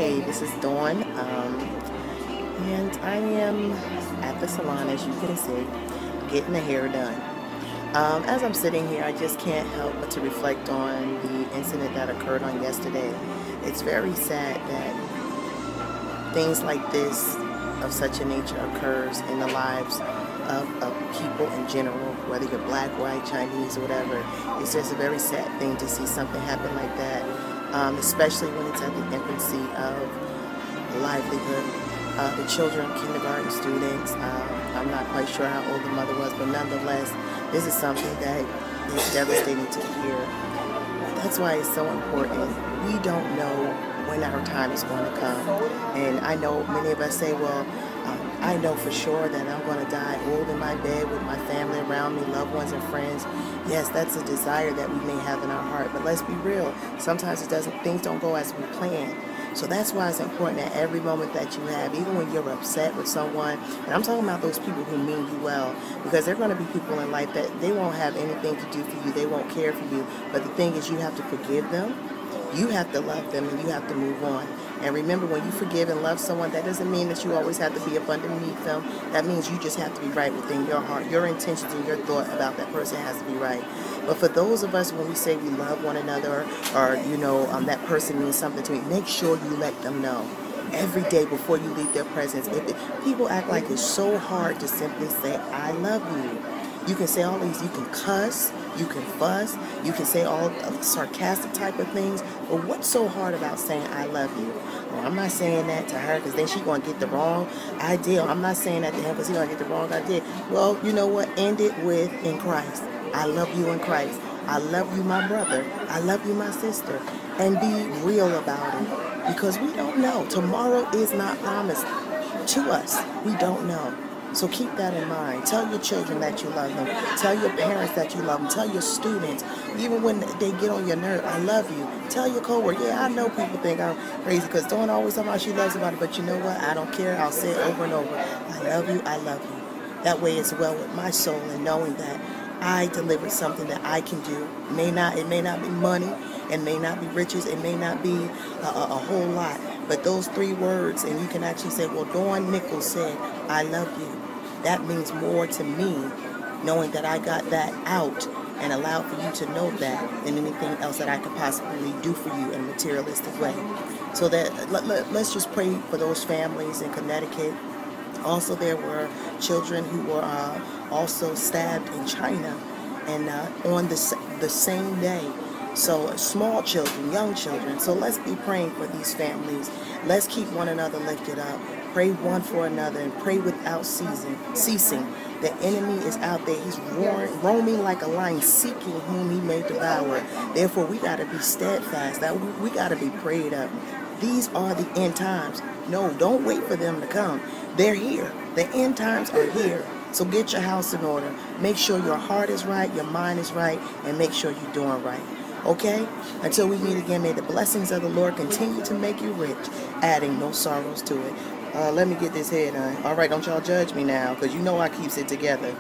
Hey, this is Dawn, and I am at the salon, as you can see, getting the hair done. As I'm sitting here, I just can't help but to reflect on the incident that occurred on yesterday. It's very sad that things like this of such a nature occurs in the lives of people in general, whether you're black, white, Chinese, or whatever. It's just a very sad thing to see something happen like that, especially when it's at the infancy of livelihood. The children, kindergarten students, I'm not quite sure how old the mother was, but nonetheless, this is something that is devastating to hear. That's why it's so important. We don't know when our time is going to come. And I know many of us say, well, I know for sure that I'm going to die old in my bed with my family around me, loved ones and friends. Yes, that's a desire that we may have in our heart, but let's be real. Sometimes things don't go as we plan. So that's why it's important that every moment that you have, even when you're upset with someone, and I'm talking about those people who mean you well, because there are going to be people in life that they won't have anything to do for you, they won't care for you, but the thing is you have to forgive them, you have to love them, and you have to move on. And remember, when you forgive and love someone, that doesn't mean that you always have to be up underneath them. That means you just have to be right within your heart. Your intentions and your thought about that person has to be right. But for those of us, when we say we love one another, or that person means something to me, make sure you let them know every day before you leave their presence. People act like it's so hard to simply say, I love you. You can say all these, you can cuss, you can fuss, you can say all sarcastic type of things, but what's so hard about saying I love you? Well, I'm not saying that to her because then she's going to get the wrong idea. I'm not saying that to him because he's going to get the wrong idea. Well, you know what? End it with in Christ. I love you in Christ. I love you, my brother. I love you, my sister. And be real about it, because we don't know. Tomorrow is not promised to us. We don't know. So keep that in mind. Tell your children that you love them. Tell your parents that you love them. Tell your students, even when they get on your nerve, I love you. Tell your coworker, yeah, I know people think I'm crazy because Dawn always talking about she loves somebody, but you know what? I don't care. I'll say it over and over. I love you. I love you. That way it's well with my soul, and knowing that I delivered something that I can do. It may not be money, it may not be riches, it may not be a whole lot, but those 3 words, and you can actually say, well, Dawn Nichols said, I love you. That means more to me, knowing that I got that out and allowed for you to know that, than anything else that I could possibly do for you in a materialistic way. So that let's just pray for those families in Connecticut. Also, there were children who were also stabbed in China, and on the same day. So small children, young children. So let's be praying for these families. Let's keep one another lifted up. Pray one for another, and pray without ceasing. The enemy is out there. He's roaming like a lion, seeking whom he may devour. Therefore, we got to be steadfast. We got to be prayed up. These are the end times. No, don't wait for them to come. They're here. The end times are here. So get your house in order. Make sure your heart is right, your mind is right, and make sure you're doing right. Okay? Until we meet again, may the blessings of the Lord continue to make you rich, adding no sorrows to it. Let me get this head on. All right, don't y'all judge me now, because you know I keeps it together.